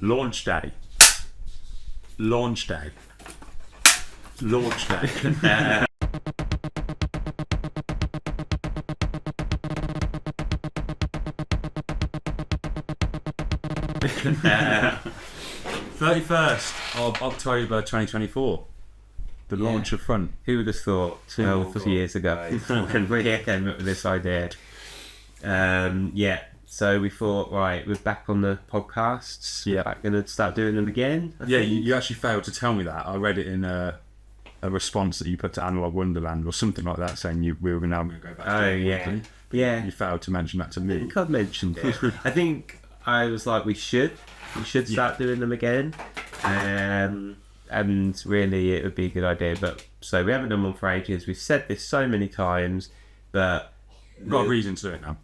Launch day. Launch day. Launch day. uh, 31st of October 2024. The launch of Front. Who would have thought 12 years ago when we came up with this idea? So we thought, right, we're back on the podcasts. Yeah. We're back going to start doing them again. I Yeah, think. you actually failed to tell me that. I read it in a response that you put to Analog Wonderland or something like that, saying we were now going to go back to Oh, it yeah. weekly. Yeah. You failed to mention that to I me. think I've mentioned it. I think I was like, we should start doing them again. And really, it would be a good idea. But so we haven't done one for ages. We've said this so many times, but We've got a reason to do it now.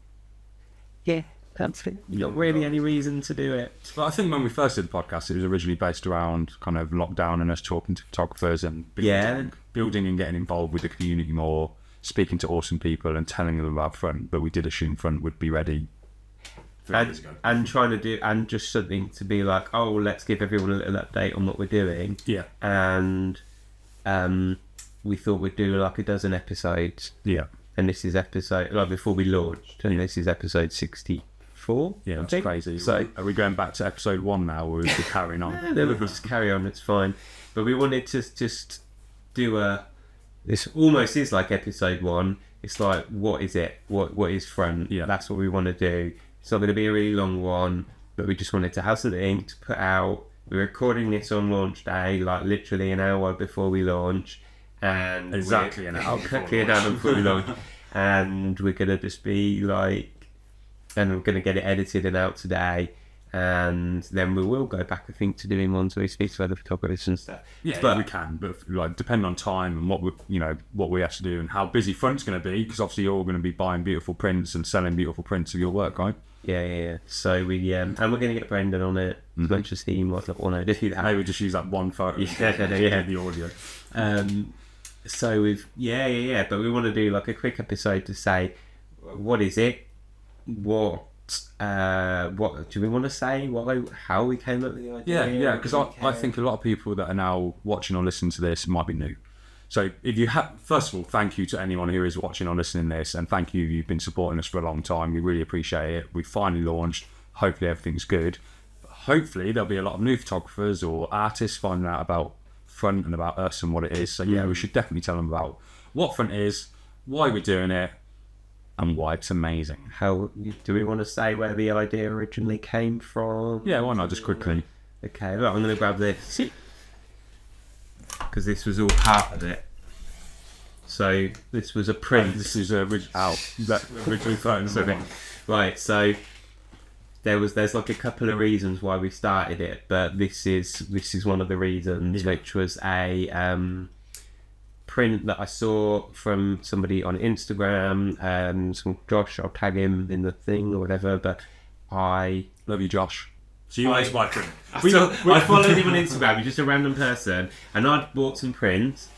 yeah, that's it. Not really any reason to do it. But I think when we first did the podcast, it was originally based around kind of lockdown and us talking to photographers and building and getting involved with the community more, speaking to awesome people and telling them about Front. But we did assume Front would be ready 3 years ago. And trying to do, and just something to be like, oh, let's give everyone a little update on what we're doing. Yeah. And we thought we'd do like a dozen episodes. Yeah. And this is episode, like before we launched, and this is episode 64. Yeah, I it's think. crazy. So Are we going back to episode 1 now, or is it carrying on? then we'll just carry on, it's fine. But we wanted to just do this almost is like episode 1. It's like, what is it? What is Front? Yeah. That's what we want to do. It's not going to be a really long one, but we just wanted to have something to put out. We're recording this on launch day, like literally an hour before we launch. And Exactly an hour before exactly an hour before we launch. And we're going to just be like, and we're going to get it edited and out today. And then we will go back, I think, to doing ones where we speak to other photographers and stuff. Yeah, But- we can, but like depending on time and what we have to do and how busy Front's going to be, because obviously you're all going to be buying beautiful prints and selling beautiful prints of your work, right? Yeah. So we and we're going to get Brendan on it as much as he might not want to do that. Maybe just use that one photo. Yeah. The audio. So we've but we want to do like a quick episode to say what is it, what do we want to say, how we came up with the idea. Yeah, because I think a lot of people that are now watching or listening to this might be new. So if you have, first of all, thank you to anyone who is watching or listening to this, and thank you, you've been supporting us for a long time. We really appreciate it. We finally launched. Hopefully everything's good. Hopefully there'll be a lot of new photographers or artists finding out about Front and about us and what it is. So yeah, we should definitely tell them about what Front is, why we're doing it, and why it's amazing. How do we want to say where the idea originally came from? Yeah, why not just quickly? Okay, look, I'm going to grab this because this was all part of it. So this was a print. This is original photos of it. Right, so there's like a couple of reasons why we started it, but this is one of the reasons, which was a print that I saw from somebody on Instagram, some Josh, I'll tag him in the thing or whatever, but I Love you, Josh. So you I- want my print? I followed him on Instagram, he's just a random person, and I'd bought some prints,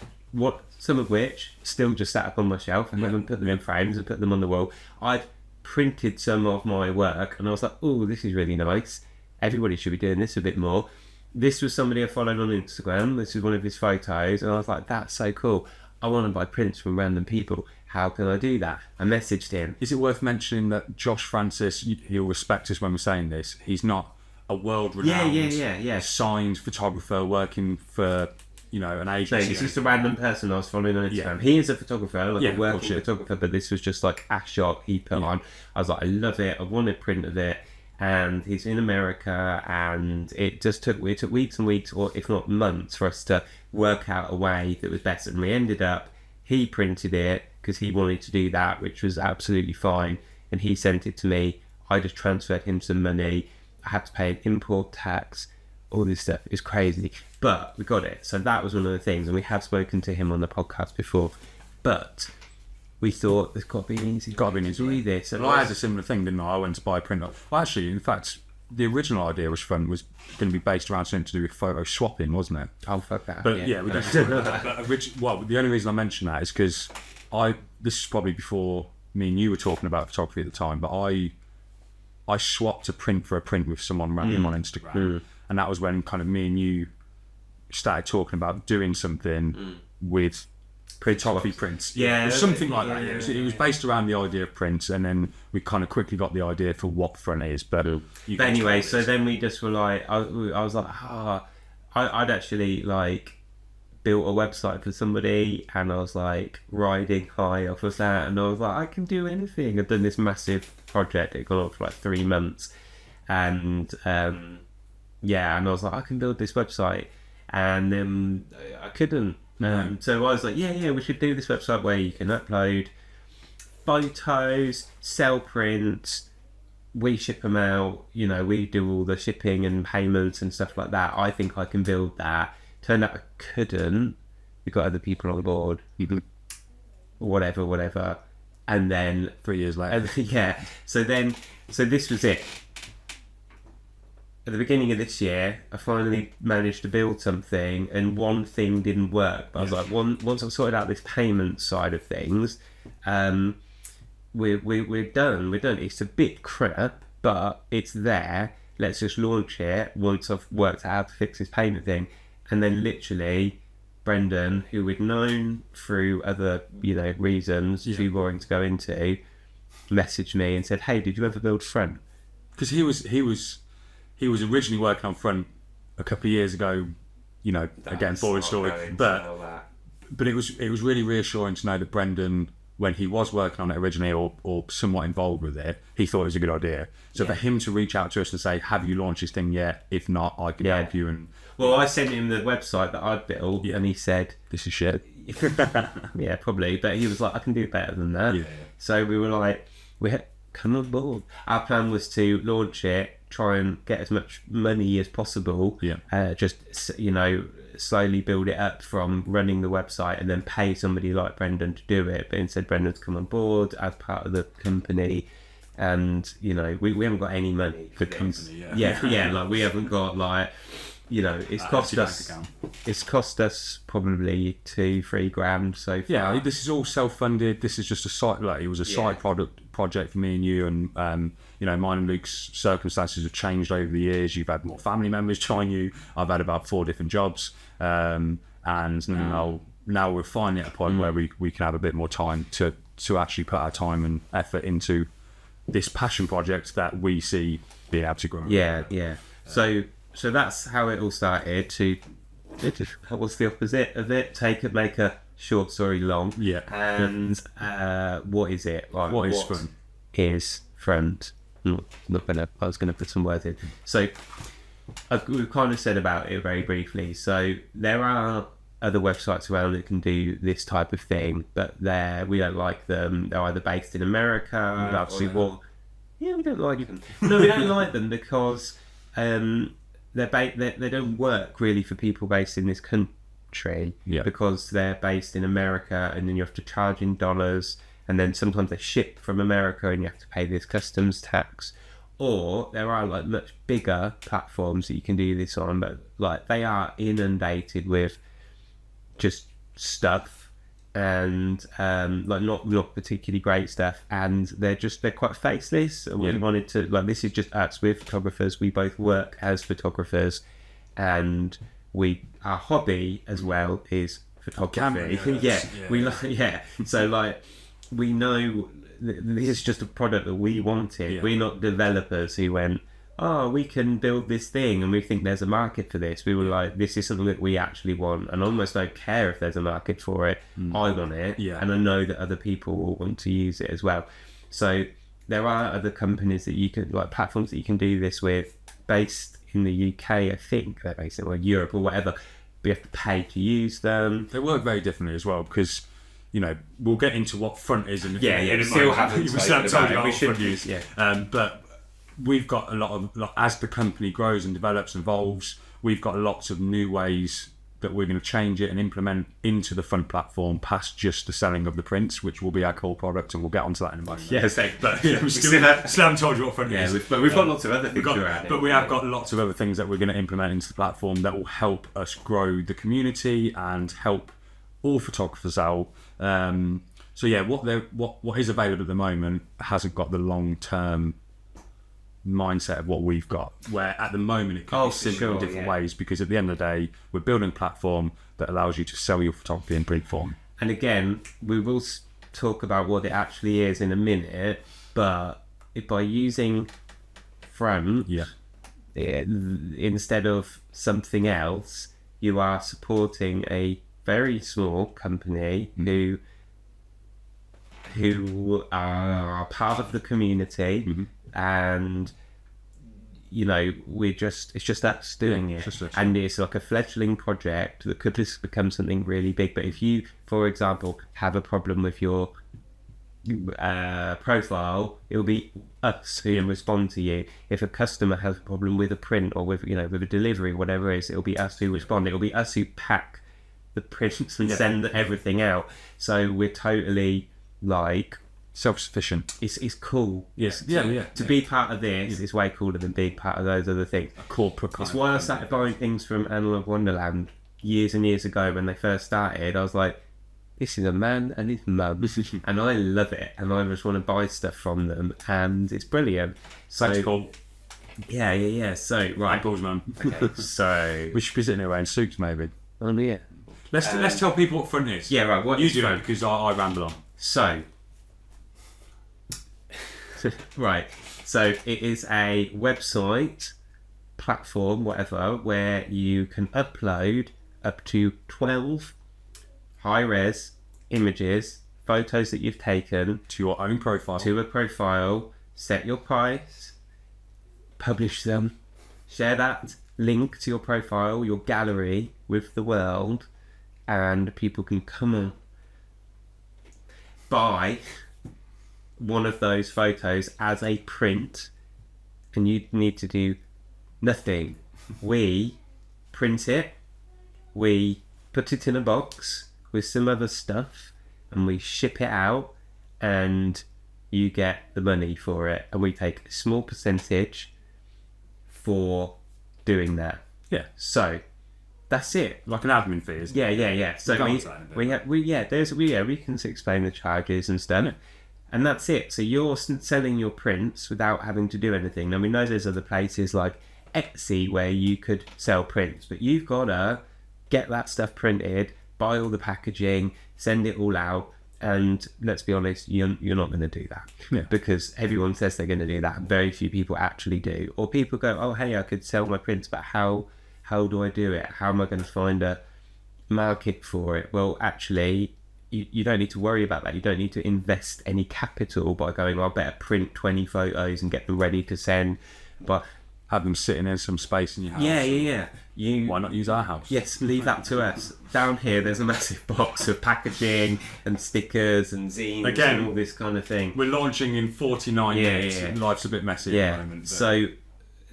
some of which still just sat up on my shelf. I haven't put them in frames and put them on the wall. I'd printed some of my work and I was like, oh, this is really nice. Everybody should be doing this a bit more. This was somebody I followed on Instagram. This is one of his photos, and I was like, that's so cool. I want to buy prints from random people. How can I do that? I messaged him. Is it worth mentioning that Josh Francis, he'll respect us when we're saying this, he's not a world-renowned Yeah. signed photographer working for, an No, agency. it's just a random person I was following on Instagram. Yeah. He is a photographer, like Yeah, a of working course, yeah. photographer, but this was just like a shot he put on. I was like, I love it. I want a print of it. And he's in America, and it took weeks and weeks, or if not months, for us to work out a way that was best. And we ended up, he printed it because he wanted to do that, which was absolutely fine. And he sent it to me. I just transferred him some money. I had to pay an import tax. All this stuff is crazy, but we got it. So that was one of the things, and we have spoken to him on the podcast before. But we thought there's got to be an easy, do this. And Well, I had a similar thing, didn't I? I went to buy a printer. Well, actually, in fact, the original idea was going to be based around something to do with photo swapping, wasn't it? Oh, fuck that. But yeah, we don't. The only reason I mention that is because this is probably before me and you were talking about photography at the time, but I I swapped a print for a print with someone random on Instagram, and that was when kind of me and you started talking about doing something with photography prints. Yeah, it was something like that. Yeah. It was based around the idea of prints, and then we kind of quickly got the idea for what front is. But anyway, so then we just were like, I was like, I'd actually like built a website for somebody, and I was like riding high off of that, and I was like, I can do anything. I've done this massive project. It got on for like 3 months, and and I was like, I can build this website, and then I couldn't. So I was like, yeah, we should do this website where you can upload photos, sell prints, we ship them out, we do all the shipping and payments and stuff like that. I think I can build that. Turned out I couldn't. We got other people on board, whatever. And then 3 years later. So this was it. At the beginning of this year, I finally managed to build something, and one thing didn't work. But I was like, once I've sorted out this payment side of things, we're done. We're done. It's a bit crap, but it's there. Let's just launch it once I've worked out how to fix this payment thing. And then literally, Brendan, who we'd known through other reasons, too boring to go into, messaged me and said, "Hey, did you ever build Front?" Because he was originally working on Front a couple of years ago, again, boring story. But it was really reassuring to know that Brendan, when he was working on it originally or somewhat involved with it, he thought it was a good idea. So for him to reach out to us and say, "Have you launched this thing yet? If not, I can help you." And I sent him the website that I'd built, and he said, "This is shit." Yeah, probably. But he was like, "I can do better than that." Yeah. So we were like, come on board. Our plan was to launch it, try and get as much money as possible. Just slowly build it up from running the website, and then pay somebody like Brendan to do it. But instead, Brendan's come on board as part of the company, and we haven't got any money for company. Like we haven't got it's cost us probably 2-3 grand so far. Yeah, this is all self-funded. This is just a side, it was a side project for me and you, and mine and Luke's circumstances have changed over the years. You've had more family members join you. I've had about 4 different jobs, and now we're finally at a point where we can have a bit more time to actually put our time and effort into this passion project that we see being able to grow. So that's how it all started. What's the opposite of it? Make a short story long. Yeah. And what is it? Like, what is Front? Is Front? I was gonna put some words in. So we've kind of said about it very briefly. So there are other websites around that can do this type of thing, but we don't like them. They're either based in America. We don't like them. No, we don't like them because they don't work really for people based in this country, because they're based in America, and then you have to charge in dollars, and then sometimes they ship from America and you have to pay this customs tax. Or there are much bigger platforms that you can do this on, but they are inundated with just stuff, and not particularly great stuff, and they're quite faceless. And we wanted to this is just us, we're photographers, we both work as photographers, and our hobby as well is photography. So we know this is just a product that we wanted. We're not developers who went, we can build this thing and we think there's a market for this. We were like, this is something that we actually want, and I almost don't care if there's a market for it. I want it, and I know that other people will want to use it as well. So there are other companies that you can, platforms that you can do this with, based in the UK. I think they're based in Europe or whatever, but you have to pay to use them. They work very differently as well, because we'll get into what Front is in a we still haven't told you we should Front use. But we've got a lot of, as the company grows and develops and evolves, we've got lots of new ways that we're going to change it and implement into the Front platform, past just the selling of the prints, which will be our core product, and we'll get onto that in a moment. But we still haven't told you what Front is. But we've got lots of other things around it. But we have got lots of other things that we're going to implement into the platform that will help us grow the community and help all photographers out. What is available at the moment hasn't got the long-term mindset of what we've got, where at the moment it can be simple in different ways, because at the end of the day, we're building a platform that allows you to sell your photography in print form. And again, we will talk about what it actually is in a minute, but by using Front instead of something else, you are supporting a very small company who are part of the community, and it's just us doing it. And it's like a fledgling project that could just become something really big. But if you, for example, have a problem with your profile, it'll be us who respond to you. If a customer has a problem with a print or with with a delivery, whatever it is, it'll be us who respond. It'll be us who pack the prints and send everything out. So we're totally like self-sufficient. It's cool. To be part of this is way cooler than being part of those other things. A corporate kind. It's why I started buying things from Analog Wonderland years and years ago when they first started. I was like, this is a man and his mum, and I love it, and I just want to buy stuff from them, and it's brilliant. So that's cool. Yeah. So right, Paul's man. Okay, so we should be sitting around suits maybe. Oh yeah. Let's tell people what Front is. Yeah, right. What you is do Front? Because I ramble on. So right. So it is a website, platform, whatever, where you can upload up to 12 high-res images, photos that you've taken to your own profile. To a profile, set your price, publish them, share that link to your profile, your gallery with the world, and people can come and buy one of those photos as a print, and you need to do nothing. We print it, we put it in a box with some other stuff, and we ship it out, and you get the money for it, and we take a small percentage for doing that. Yeah. So that's it. Like an admin fee, isn't it? Yeah. So we can explain the charges and stuff. And that's it. So you're selling your prints without having to do anything. Now we know there's other places like Etsy where you could sell prints, but you've got to get that stuff printed, buy all the packaging, send it all out, and let's be honest, you're not going to do that. Because everyone says they're going to do that, and very few people actually do. Or people go, oh hey, I could sell my prints, but how do I do it? How am I going to find a market for it? Well, actually, you don't need to worry about that. You don't need to invest any capital by going, I better print 20 photos and get them ready to send, but have them sitting in some space in your house. Yeah. Why not use our house? Yes, leave that to us. Down here, there's a massive box of packaging and stickers and zines and all this kind of thing. We're launching in 49 minutes. Yeah. Life's a bit messy at the moment. But...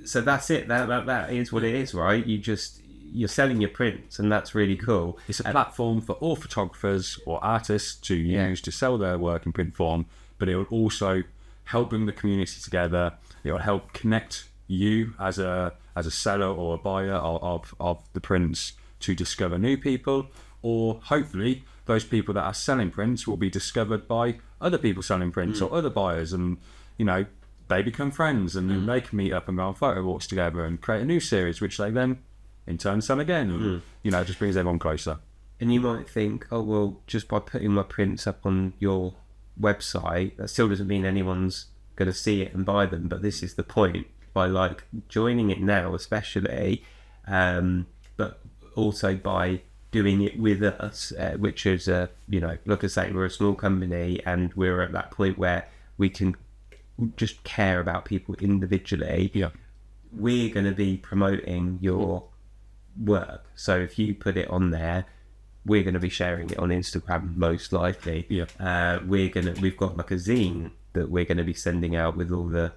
So that's it. That is what it is, right? You're selling your prints, and that's really cool. It's a platform for all photographers or artists to use to sell their work in print form, but it will also help bring the community together. It will help connect you as a seller or a buyer of the prints to discover new people, or hopefully those people that are selling prints will be discovered by other people selling prints or other buyers, and they become friends, and they can meet up and go on photo walks together and create a new series, which they then in turn sell again, and it just brings everyone closer. And you might think, oh well, just by putting my prints up on your website, that still doesn't mean anyone's going to see it and buy them. But this is the point. By joining it now, especially, but also by doing it with us, which is like I say, we're a small company, and we're at that point where we can just care about people individually. Yeah, we're going to be promoting your work. So if you put it on there, we're going to be sharing it on Instagram most likely. Yeah, we've got like a zine that we're going to be sending out when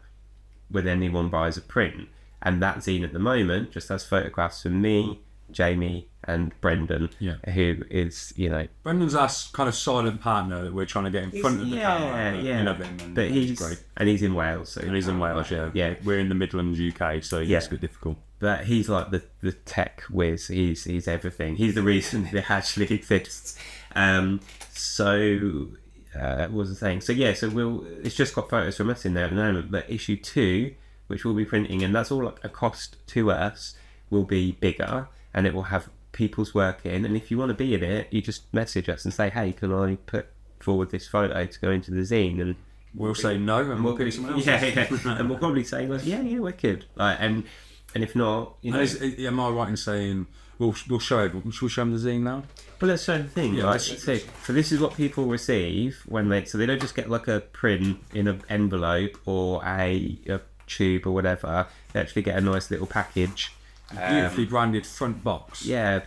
anyone buys a print, and that zine at the moment just has photographs from me, Jamie, and Brendan, who is Brendan's our kind of silent partner that we're trying to get in front of the camera. Yeah. Love him, and but he's great, and he's in Wales. So he's in Wales. Yeah. We're in the Midlands, UK, so it's a bit difficult. But he's like the tech whiz. He's everything. He's the reason it actually exists. What was I saying? So it's just got photos from us in there at the moment. But issue 2 which we'll be printing, and that's all like a cost to us will be bigger, and it will have people's work in. And if you want to be in it, you just message us and say, hey, can I put forward this photo to go into the zine? And we'll say no, and we'll put it someone else. Yeah, and we'll probably say like, yeah, wicked. Like, and if not, you know, am I right in saying we'll show everyone? Should we show them the zine now? But let's show the thing, right? So this is what people receive when they don't just get like a print in an envelope or a tube or whatever. They actually get a nice little package, beautifully branded front box. Yeah,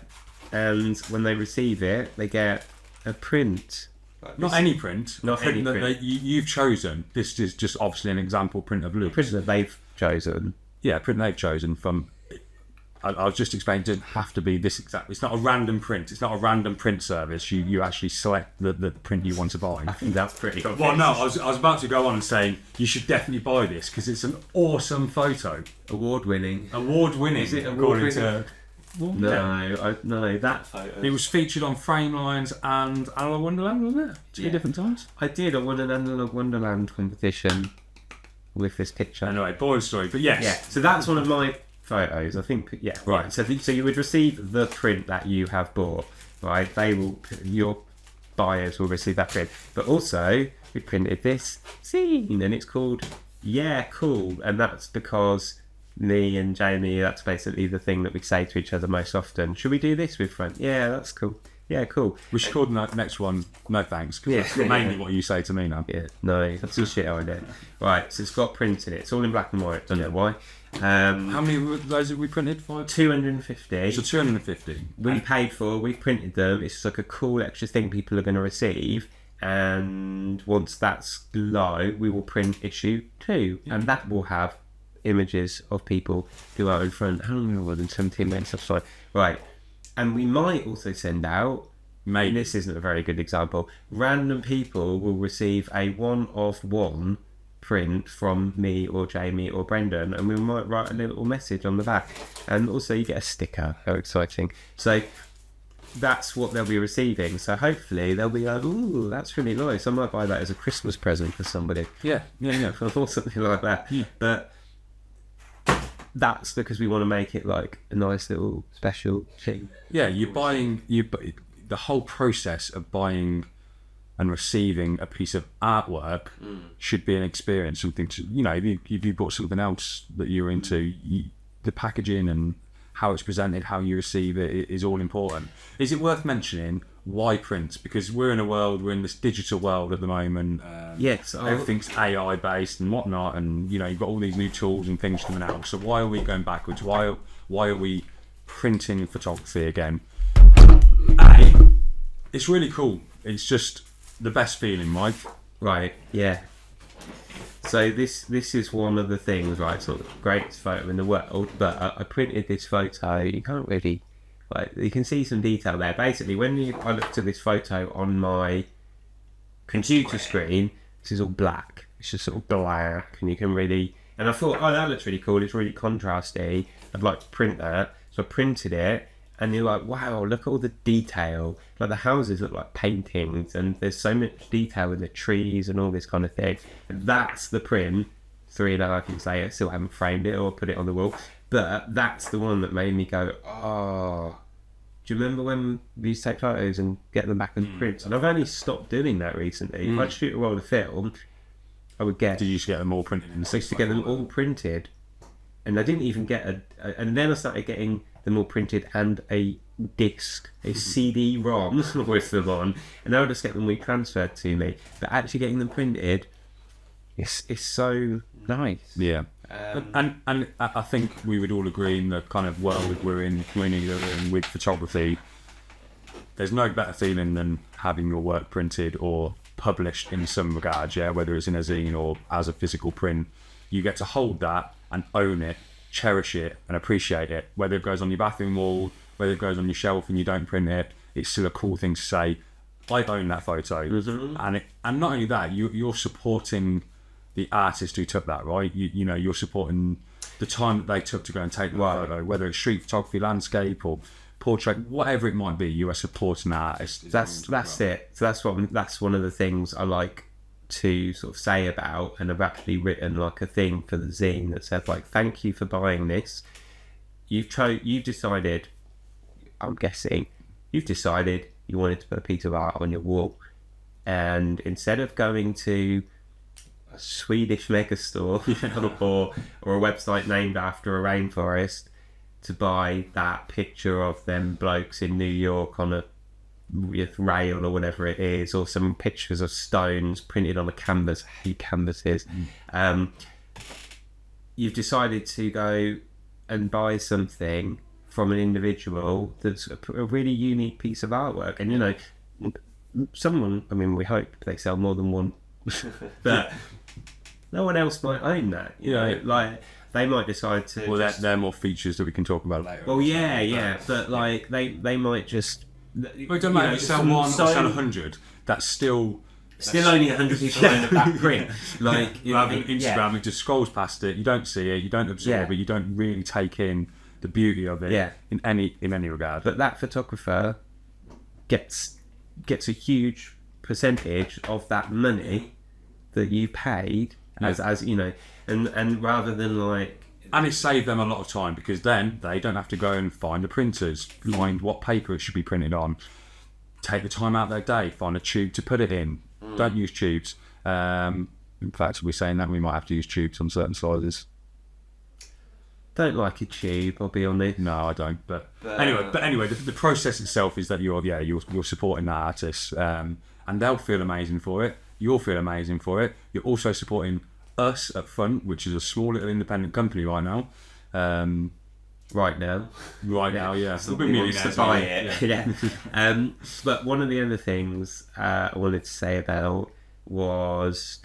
and when they receive it, they get a print. Not any print. Not any print. You've chosen. This is just obviously an example print of Luke's. Print that they've chosen. Yeah, print they've chosen from. I was just explaining, it didn't have to be this exact. It's not a random print. It's not a random print service. You actually select the print you want to buy. I think that's pretty obvious. Well, no, I was about to go on and saying you should definitely buy this because it's an awesome photo. Award-winning. Award-winning. Is it according award-winning? No, that photo. It was featured on Framelines and Analog Wonderland, wasn't it? Two different times. I won an Analog Wonderland competition with this picture. Anyway, boring story, but yes. Yeah, so that's one of my photos, I think. Yeah, right. So you would receive the print that you have bought, right? Your buyers will receive that print. But also, we printed this zine, and it's called Yeah, Cool, and that's because me and Jamie, that's basically the thing that we say to each other most often. Should we do this with friends? Yeah, that's cool. Yeah, cool. We should call the next one No Thanks, because that's mainly what you say to me now. Yeah, no, that's a shit idea. Right, so it's got print in it. It's all in black and white. Don't know why. How many of those have we printed? 250. So 250. We paid for, we printed them. It's just like a cool extra thing people are going to receive. And once that's low, we will print issue 2. And that will have images of people who are in front. How long more than 17 minutes? I'm sorry. Right. And we might also send out, maybe this isn't a very good example, random people will receive a 1-of-1 print from me or Jamie or Brendan, and we might write a little message on the back. And also you get a sticker. How exciting. So that's what they'll be receiving. So hopefully they'll be like, ooh, that's really nice. I might buy that as a Christmas present for somebody. Yeah. Or something like that. Yeah. But that's because we want to make it like a nice little special thing. Yeah, the whole process of buying and receiving a piece of artwork should be an experience, something to, if you bought something else that you're into, the packaging and how it's presented, how you receive it is all important. Is it worth mentioning why print? Because we're in this digital world at the moment. Yes, everything's AI based and whatnot, and you've got all these new tools and things coming out. So why are we going backwards? Why are we printing photography again? It's really cool. It's just the best feeling, Mike. Right. Yeah. So this is one of the things, right? It's not the greatest photo in the world, but I printed this photo. You can't really, you can see some detail there. Basically, I looked at this photo on my computer screen, this is all black. It's just sort of black, and you can really. And I thought, oh, that looks really cool. It's really contrasty. I'd like to print that, so I printed it. And you're like, wow, look at all the detail. Like the houses look like paintings, and there's so much detail in the trees and all this kind of thing. And that's the print. 3.5 I can say. I still haven't framed it or put it on the wall. But that's the one that made me go, oh. Do you remember when we used to take photos and get them back as prints? And I've only stopped doing that recently. If I'd shoot a roll of film, I would get... Did you used to get them all printed? I used to get them all printed. And I didn't even get and then I started getting them all printed and a disc, a CD-ROM with them on, and now I just get them retransferred to me. But actually getting them printed, it's so nice. Yeah. And I think we would all agree in the kind of world we're in with photography, there's no better feeling than having your work printed or published in some regards, whether it's in a zine or as a physical print. You get to hold that and own it, cherish it and appreciate it. Whether it goes on your bathroom wall, whether it goes on your shelf and you don't print it, it's still a cool thing to say, I own that photo. And not only that, you're supporting the artist who took that, right? You're supporting the time that they took to go and take the photo, whether it's street photography, landscape or portrait, whatever it might be. You are supporting the artist. That's it. So that's one of the things I like to sort of say about, and I've actually written like a thing for the zine that says like, thank you for buying this. You've decided, I'm guessing, you've decided you wanted to put a piece of art on your wall, and instead of going to a Swedish mega store or a website named after a rainforest to buy that picture of them blokes in New York on a with rail or whatever it is, or some pictures of stones printed on a canvas. I hate canvases. You've decided to go and buy something from an individual that's a really unique piece of artwork, and you know, someone, I mean, we hope they sell more than one, but no one else might own that, you know, like they might decide to. Well, there are more features that we can talk about later. Well, yeah, but like they might just. Well, it doesn't matter if you sell one or sell 100. That's still only 100 people own that print. Like Instagram, it just scrolls past it. You don't see it. You don't absorb it. You don't really take in the beauty of it. In any regard. But that photographer gets a huge percentage of that money that you paid as you know, and rather than like. And it saved them a lot of time, because then they don't have to go and find the printers, find what paper it should be printed on, take the time out of their day, find a tube to put it in. Don't use tubes. In fact, we're saying that we might have to use tubes on certain sizes. Don't like a tube, I'll be honest. No, I don't. But anyway, the process itself is that you're supporting that artist, and they'll feel amazing for it. You'll feel amazing for it. You're also supporting us at Front, which is a small little independent company right now. Right now, yeah. Somebody wants to buy it. Yeah. But one of the other things I wanted to say about was,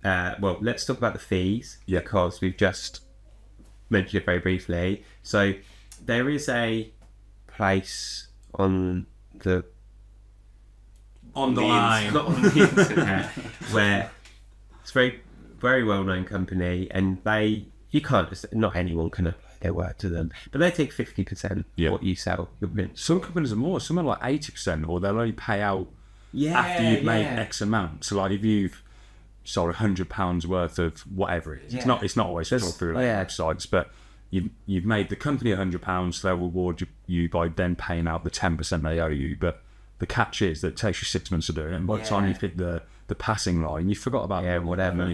well, let's talk about the fees, because we've just mentioned it very briefly. So there is a place on the line, not on the internet, where it's very well-known company, and you can't just, not anyone can apply their work to them, but they take 50% what you sell your print. Some companies are more, some are like 80%, or they'll only pay out after you've made X amount. So like if you've sold £100 worth of whatever it is, it's not always sold through websites, but you've made the company £100, they'll reward you by then paying out the 10% they owe you. But the catch is that it takes you 6 months to do it, and by the time you've hit the passing line, you forgot about whatever.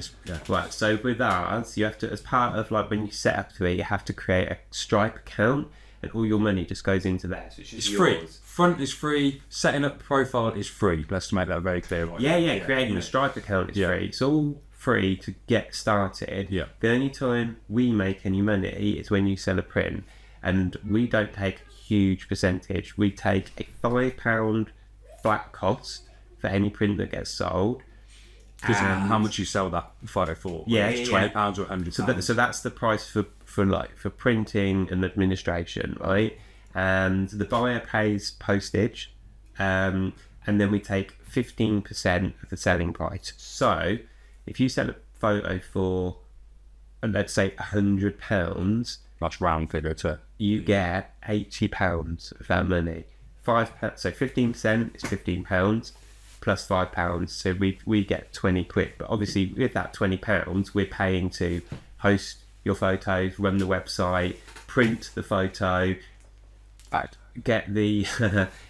Right, so with ours, you have to, as part of like when you set up to it, you have to create a Stripe account, and all your money just goes into there. So it's free. Front is free. Setting up profile is free. Let's make that very clear. Right? Creating a Stripe account is free. It's all free to get started. The only time we make any money is when you sell a print, and we don't take a huge percentage. We take a £5 flat cost for any print that gets sold. Because how much you sell that photo for? It's £20 or £100. So that's the price for printing and administration, right? And the buyer pays postage, and then we take 15% of the selling price. So if you sell a photo for, let's say, £100, that's round figure to you get £80 of that money. £5, so 15% is £15 plus £5, so we get 20 quid. But obviously with that £20, we're paying to host your photos, run the website, print the photo, get the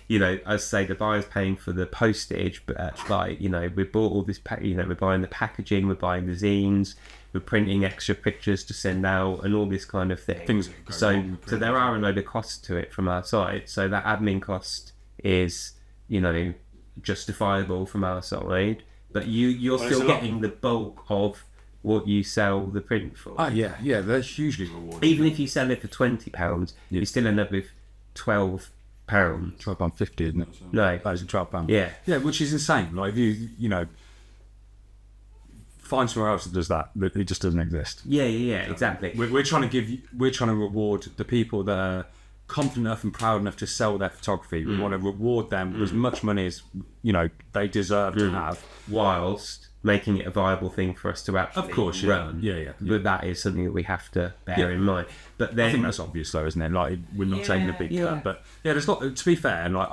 you know, as I say, the buyer's paying for the postage, but like, you know, we bought all this we're buying the packaging, we're buying the zines, we're printing extra pictures to send out, and all this kind of thing. So there are a load of costs to it from our side. So that admin cost is, you know, justifiable from our side, but you're still getting the bulk of what you sell the print for. They're hugely rewarding. Even if you sell it for £20, you still end up with £12. £12.50, isn't it? No, that is £12. Yeah, which is insane. Like if you know, find somewhere else that does that, but it just doesn't exist. Exactly. We're trying to reward the people that are confident enough and proud enough to sell their photography. We want to reward them with as much money as, you know, they deserve to have, whilst making it a viable thing for us to actually run. But that is something that we have to bear in mind. But then I think that's obvious though, isn't it? Like, we're not taking a big cut, but there's not, to be fair, and like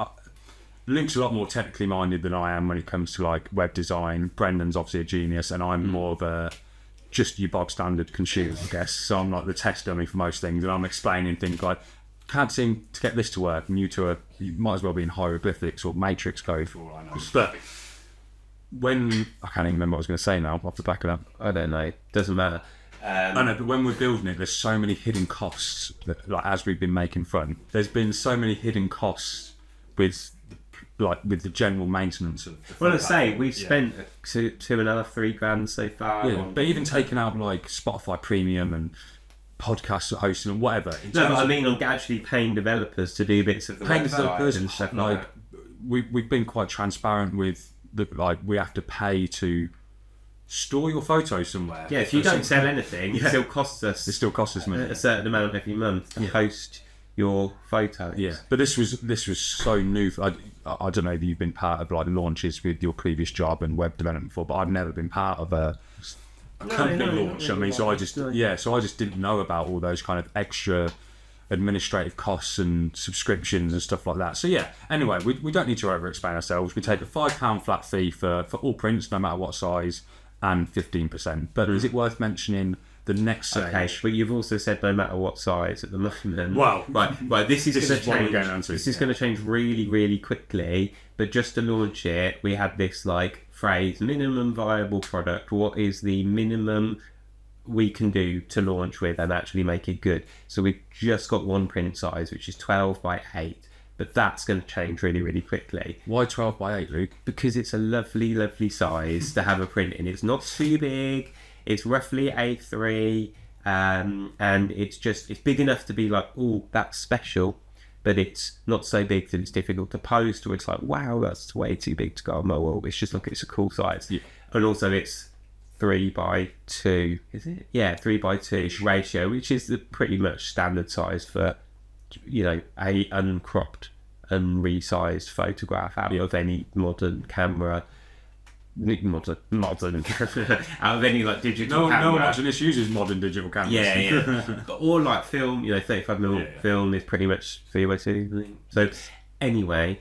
Luke's a lot more technically minded than I am when it comes to like web design. Brendan's obviously a genius, and I'm more of a just your bog standard consumer, I guess. So I'm like the test dummy for most things, and I'm explaining things like, can't seem to get this to work, and you might as well be in hieroglyphics or matrix code for all I know. But when I can't even remember what I was going to say now off the back of that. I don't know. Doesn't matter. I know, but when we're building it, there's so many hidden costs. That, like as we've been making fun, there's been so many hidden costs with the general maintenance of. Well, I say we've spent $2.5-3 grand so far. Yeah, but even taking out like Spotify Premium and podcast hosting and whatever. No, but I mean, I'm actually paying developers to do bits of the paying website developers and stuff like that. we've been quite transparent with we have to pay to store your photos somewhere. Yeah, if you don't sell anything, it still costs us. It still costs us money. A certain amount every month to host your photos. Yeah, but this was so new. I don't know if you've been part of like launches with your previous job and web development before, but I've never been part of a company launch. I mean, so I just didn't know about all those kind of extra administrative costs and subscriptions and stuff like that. So yeah, anyway, we don't need to over explain ourselves. We take a £5 flat fee for all prints, no matter what size, and 15%. But is it worth mentioning the next stage? Okay, but you've also said no matter what size at the moment. Well, right. This is going to what we're change. going on to. This is going to change really, really quickly. But just to launch it, we had this like phrase: minimum viable product. What is the minimum we can do to launch with and actually make it good? So we've just got one print size, which is 12 by 8. But that's going to change really, really quickly. Why 12 by 8, Luke? Because it's a lovely, lovely size to have a print in. It's not too big. It's roughly A3, and it's big enough to be like, oh, that's special, but it's not so big that it's difficult to post, or it's like, wow, that's way too big to go on my wall. It's just like, it's a cool size. Yeah. And also it's 3:2, is it? Yeah, 3:2 ratio, which is the pretty much standard size for, a uncropped, unresized photograph out of any modern camera. Modern out of any like digital camera. No one watching this uses modern digital cameras. Yeah. But or like film, 35mm film is pretty much 3:2. So anyway,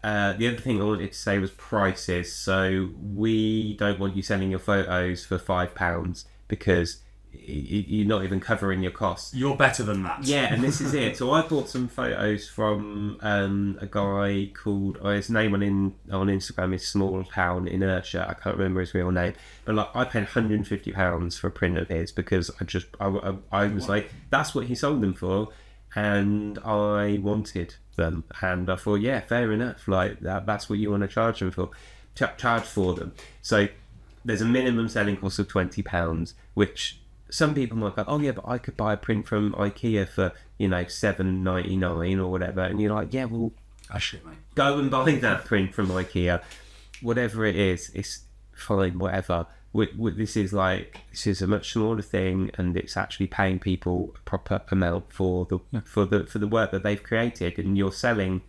the other thing I wanted to say was prices. So we don't want you selling your photos for £5 because you're not even covering your costs. You're better than that. Yeah, and this is it. So I bought some photos from a guy called, his name on Instagram is Small Town Inertia. I can't remember his real name, but like I paid £150 for a print of his because I was like, that's what he sold them for, and I wanted them, and I thought, yeah, fair enough. Like that's what you want to charge them for. Charge for them. So there's a minimum selling cost of £20, which some people might go, oh yeah, but I could buy a print from IKEA for $7.99 or whatever, and you're like, yeah, well, that's shit, mate. Go and buy that print from IKEA, whatever it is, it's fine, whatever. This is a much smaller thing, and it's actually paying people a proper amount for the work that they've created, and you're selling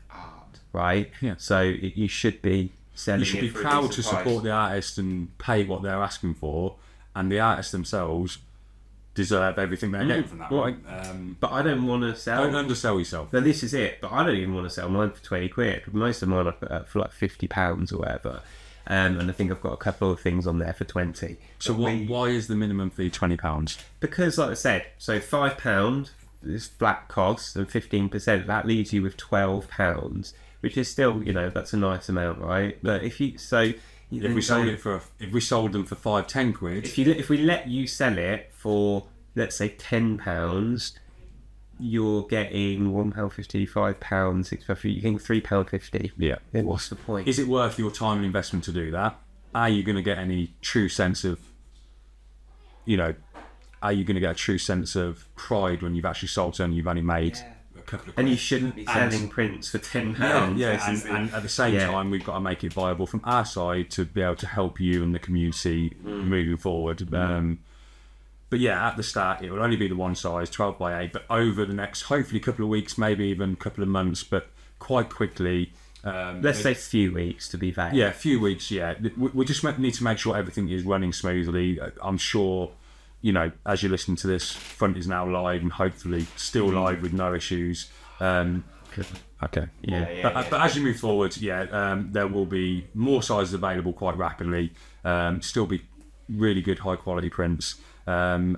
art, right? Yeah. So you should be selling. You should be proud to support the artist and pay what they're asking for. And the artists themselves deserve everything they're getting from that. Right. But I don't want to sell. Don't undersell yourself. But this is it. But I don't even want to sell mine for £20. Most of mine I put up for like £50 or whatever. And I think I've got a couple of things on there for 20. So why is the minimum fee £20? Because, like I said, so £5 is flat cost, and 15%, that leaves you with £12, which is still, that's a nice amount, right? But if we sold them for £5-10, if we let you sell it for, let's say, £10, you're getting £1.50, £5, £6, you're getting £3.50. Yeah. Then what's the point? Is it worth your time and investment to do that? Are you going to get any true sense of, are you going to get a true sense of pride when you've actually sold something you've only made a couple of And you shouldn't be selling prints for £10. Yes, and at the same time, we've got to make it viable from our side to be able to help you and the community moving forward. But yeah, at the start, it will only be the one size, 12 by 8, but over the next, hopefully, couple of weeks, maybe even a couple of months, but quite quickly. Let's say a few weeks to be vague. Yeah, a few weeks, yeah. We just need to make sure everything is running smoothly. I'm sure, as you listen to this, Front is now live and hopefully still live with no issues. Okay. Yeah. But as you move forward, there will be more sizes available quite rapidly. Still be really good high quality prints. And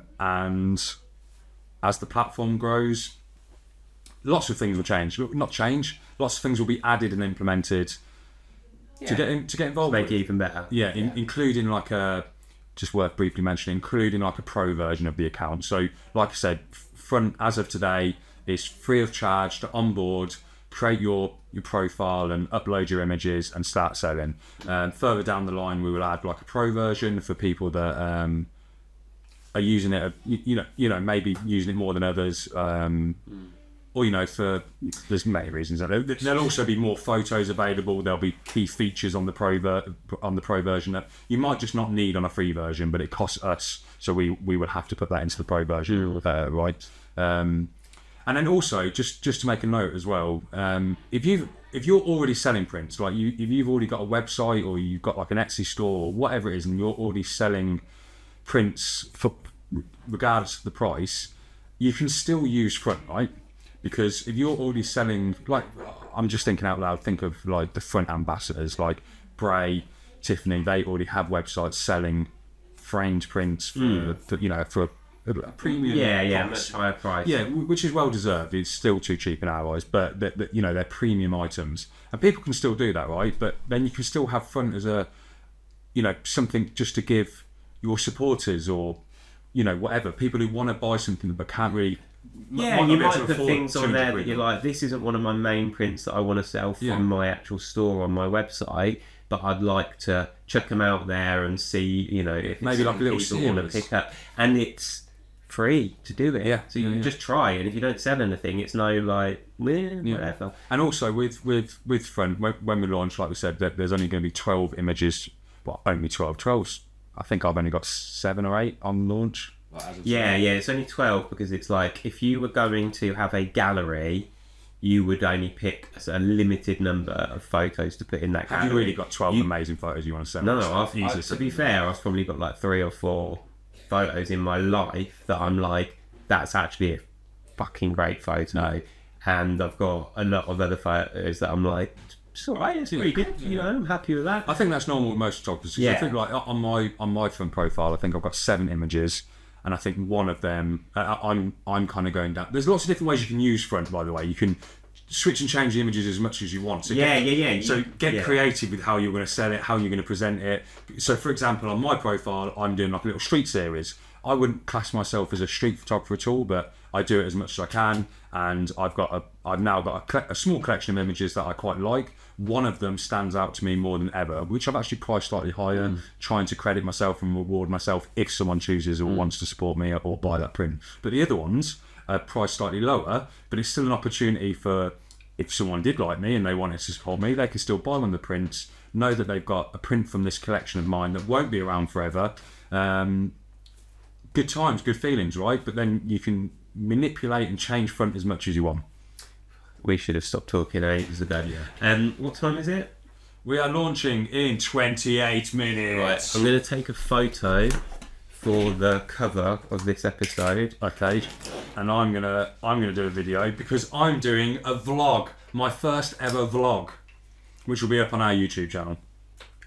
as the platform grows, lots of things will change. Not change. Lots of things will be added and implemented to get involved. Make with. it even better. Yeah, including like just worth briefly mentioning, including like a pro version of the account. So, like I said, Front as of today is free of charge to onboard, create your profile and upload your images and start selling. Further down the line, we will add like a pro version for people that are using it, maybe using it more than others. Or for there's many reasons. There'll also be more photos available. There'll be key features on the pro version that you might just not need on a free version, but it costs us, so we will have to put that into the pro version, right? And then also just to make a note as well, if you're already selling prints, like if you've already got a website or you've got like an Etsy store or whatever it is, and you're already selling prints for regardless of the price, you can still use Front, right? Because if you're already selling, like, I'm just thinking out loud, think of like the Front ambassadors, like Bray, Tiffany, they already have websites selling framed prints for a premium much higher price. Yeah, which is well deserved. It's still too cheap in our eyes, but they're premium items, and people can still do that, right? But then you can still have Front as a, something just to give your supporters or, whatever, people who want to buy something but can't really. Yeah, you might put things on there that you're like, this isn't one of my main prints that I want to sell from my actual store on my website, but I'd like to check them out there and see, if maybe like a little series want to pick up, and it's free to do it. Yeah, so you just try, and if you don't sell anything, it's no like whatever. And also with Front, when we launched, like we said, that there's only going to be 12 images. Well, only 12. 12's, I think I've only got 7 or 8 on launch. Yeah, it's only 12 because it's like if you were going to have a gallery, you would only pick a limited number of photos to put in that gallery. Have you really got 12 amazing photos you want to send? No, to be fair, I've probably got like 3 or 4 photos in my life that I'm like, that's actually a fucking great photo. And I've got a lot of other photos that I'm like, it's alright, it's pretty good, I'm happy with that. I think that's normal with most photographers. I think like on my Front profile, I think I've got 7 images. And I think one of them, I'm kind of going down. There's lots of different ways you can use Front, by the way. You can switch and change the images as much as you want. So So get creative with how you're going to sell it, how you're going to present it. So, for example, on my profile, I'm doing like a little street series. I wouldn't class myself as a street photographer at all, but I do it as much as I can. And I've now got a small collection of images that I quite like. One of them stands out to me more than ever, which I've actually priced slightly higher, trying to credit myself and reward myself if someone chooses or wants to support me or buy that print. But the other ones are priced slightly lower, but it's still an opportunity for, if someone did like me and they wanted to support me, they can still buy one of the prints, know that they've got a print from this collection of mine that won't be around forever. Good times, good feelings, right? But then you can manipulate and change Front as much as you want. We should have stopped talking ages ago. What time is it? We are launching in 28 minutes. Right, I'm going to take a photo for the cover of this episode. Okay, and I'm gonna do a video because I'm doing a vlog, my first ever vlog, which will be up on our YouTube channel.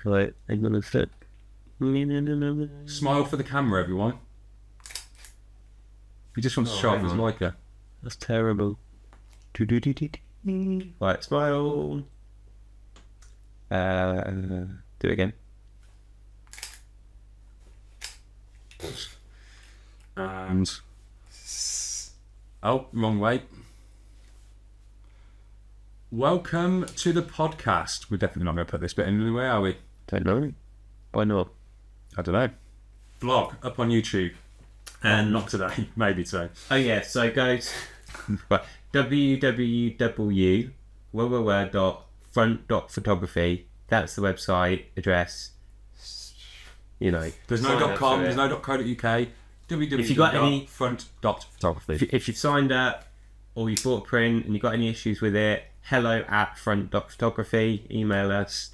Right, I'm gonna sit. Smile for the camera, everyone. He just wants to show off his Leica. That's terrible. Right, smile. Do it again. And wrong way. Welcome to the podcast. We're definitely not going to put this bit in anyway, are we? Don't know. Why not? I don't know. Vlog up on YouTube. And not today, maybe today. Oh yeah, so go to www.front.photography. That's the website address. There's no .com, there's no .co.uk. www.front.photography. If you've signed up or you bought a print and you've got any issues with it, hello@front.photography. Email us.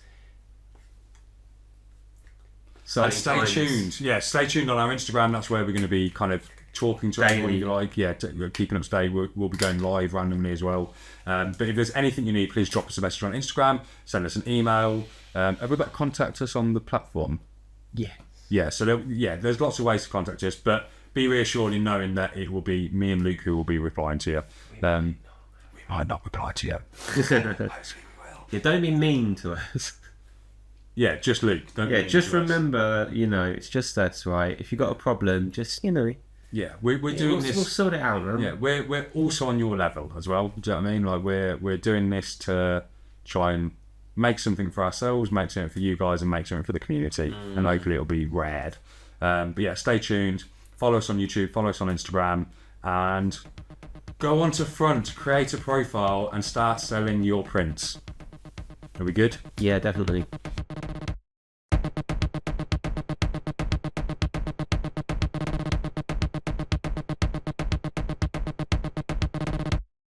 So stay tuned. Yeah, stay tuned on our Instagram. That's where we're going to be kind of talking to anyone you like. Yeah, keeping up to date. We'll be going live randomly as well. But if there's anything you need, please drop us a message on Instagram, send us an email. Have we got contact us on the platform? Yeah. Yeah, so there's lots of ways to contact us, but be reassured in knowing that it will be me and Luke who will be replying to you. We might not reply to you. Hopefully we will. Yeah, don't be mean to us. Yeah, just Luke. Don't be Yeah, mean just to us. remember, it's just us, right? If you got a problem, just Yeah, we're doing this. We'll sort it out, man. Yeah, we're also on your level as well. Do you know what I mean? Like we're doing this to try and make something for ourselves, make something for you guys, and make something for the community. And hopefully it'll be rad. But yeah, stay tuned. Follow us on YouTube. Follow us on Instagram, and go on to Front, create a profile, and start selling your prints. Are we good? Yeah, definitely.